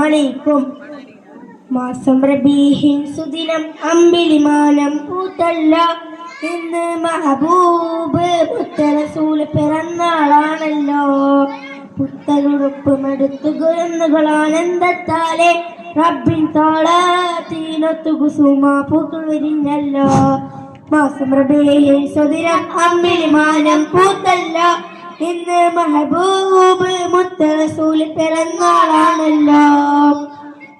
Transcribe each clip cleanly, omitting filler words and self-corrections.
അലൈക്കും. മാസം റബീഹിൻ സുദിനം അമ്പിളിമാനം പൂത്തല്ല. ഇന്ന് മഹബൂബ് മുത്തറസൂൽ പിറന്നാളാണല്ലോ. പുത്തലുടുപ്പുമെടുത്തു കുരുന്നുകളാനന്ദത്താലെ റബ്ബിൻ താളത്തിനൊത്തു കുസുമാ പൂക്കൾ വിരിഞ്ഞല്ലോ. മാസം റബീഹിൻ സുദിനം അമ്പിളിമാനം പൂത്തല്ല. ഇന്ന് മഹബൂബ് മുത്തറസൂൽ പിറന്നാളാണല്ലോ.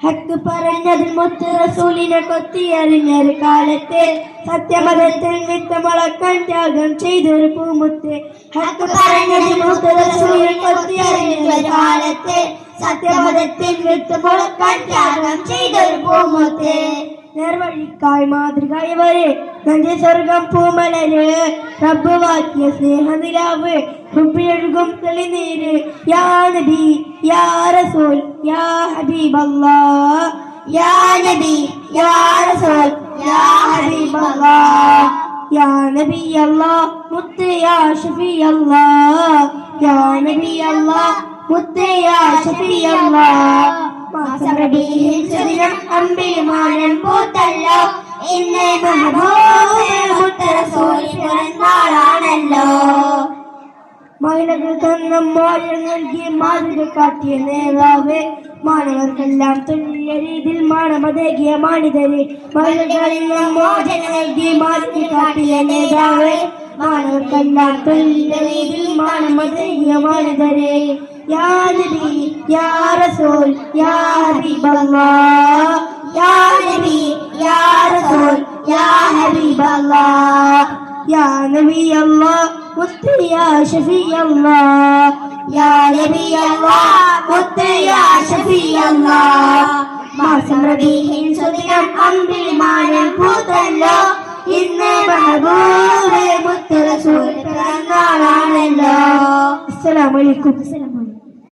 ഹക്ക് പറഞ്ഞതിൽ മുത്ത് റസൂലിനെ കൊത്തിയറിഞ്ഞൊരു കാലത്തെ സത്യമതത്തിൽ വിത്തുമുളക്കാൻ ത്യാഗം ചെയ്തൊരു പൂമുത്ത്. ഹക്ക് പറഞ്ഞതിൽ മുത്ത് റസൂലിനെ കൊത്തിയറിഞ്ഞൊരു കാലത്തെ സത്യമതത്തിൽ വിത്തുമുളക്കാൻ ത്യാഗം ചെയ്തൊരു പൂമുത്ത്. നേർവഴിക്കായി മാതൃകായി വരെ നഞ്ച് സ്വർഗം പൂമലര് റബ്ബ് വാക്കിയ സ്നേഹനിലാവ് കുപ്പിയൊഴുകും തെളിനീര്. യാ നബി യാ റസൂൽ യാ ഹബീബല്ലാഹ്. യാ നബി യാ റസൂൽ യാ ഹബീബല്ലാഹ്. യാ നബി അല്ലാഹ് മുത്ത് യാ ഷഫീ അല്ലാഹ്. യാ നബി അല്ലാഹ് മുത്ത് യാ ഷഫീ അല്ലാഹ്. മാസം റബീഹിൻ സുദിനം അമ്പിളിമാനം പൂത്തല്ലോ. ഇന്ന് മഹബൂബ് മുത്തറസൂൽ പിറന്നാളാണല്ലോ. മഹിളകൾ തന്ന മോചനം നൽകി മാതൃക കാട്ടിയ നേതാവ്. മാനവർക്കെല്ലാം തുല്യ രീതിയിൽ മാനമതേകിയ മാനിതര്. മഹിളകളിൽ മോചനം നൽകി മാതൃക കാട്ടിയ നേതാവ്. മാനവർക്കെല്ലാം തുല്യ രീതിയിൽ മാനമതേകിയ മാനിതര്. യാ നബി യാ റസൂൽ യാ ഹബീബല്ലാഹ്. യാ നബി യാ റസൂൽ യാ ഹബീബല്ലാഹ്. യാ നബി അല്ലാഹ് മുത്ത് യാ ഷഫീ അല്ലാഹ്. യാ നബി അല്ലാഹ് മുത്ത് യാ ഷഫീ അല്ലാഹ്. മാസം റബീഹിൻ സുദിനം അമ്പിളിമാനം പൂത്തല്ലോ. ഇന്ന് മഹബൂബ് മുത്ത് റസൂൽ പിറന്നാളാണല്ലോ. അസ്സലാമു അലൈക്കും.